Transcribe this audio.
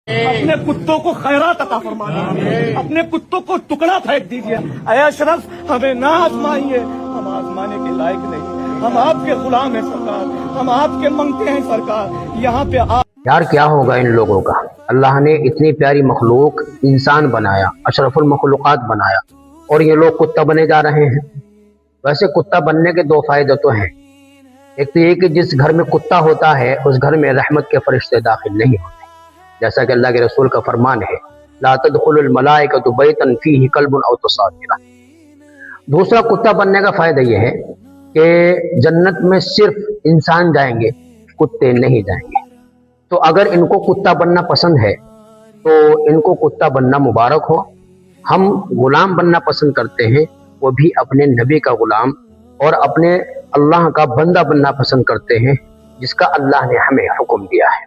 अपने कुत्तों को खैरात अता फरमा दीजिए, अपने कुत्तों को टुकड़ा फेंक दीजिए। ऐ अशरफ, हमें ना आजमाइए, हम आजमाने के लायक नहीं, हम आपके गुलाम हैं सरकार, हम आपके मंगते हैं सरकार। यहाँ पे आप यार क्या होगा इन लोगों का। अल्लाह ने इतनी प्यारी मखलूक इंसान बनाया, अशरफुल मखलूकात बनाया, और ये लोग कुत्ता बने जा रहे हैं। वैसे कुत्ता बनने के दो फायदे तो हैं। एक तो ये कि जिस घर में कुत्ता होता है उस घर में रहमत के फरिश्ते दाखिल नहीं होते, जैसा कि अल्लाह के रसूल का फरमान है, ला तदखुलुल मलाइकतु बैतन फीही कल्बुन औ तुसादिरा। दूसरा कुत्ता बनने का फायदा यह है कि जन्नत में सिर्फ इंसान जाएंगे, कुत्ते नहीं जाएंगे। तो अगर इनको कुत्ता बनना पसंद है तो इनको कुत्ता बनना मुबारक हो। हम गुलाम बनना पसंद करते हैं, वो भी अपने नबी का गुलाम और अपने अल्लाह का बंदा बनना पसंद करते हैं, जिसका अल्लाह ने हमें हुक्म दिया है।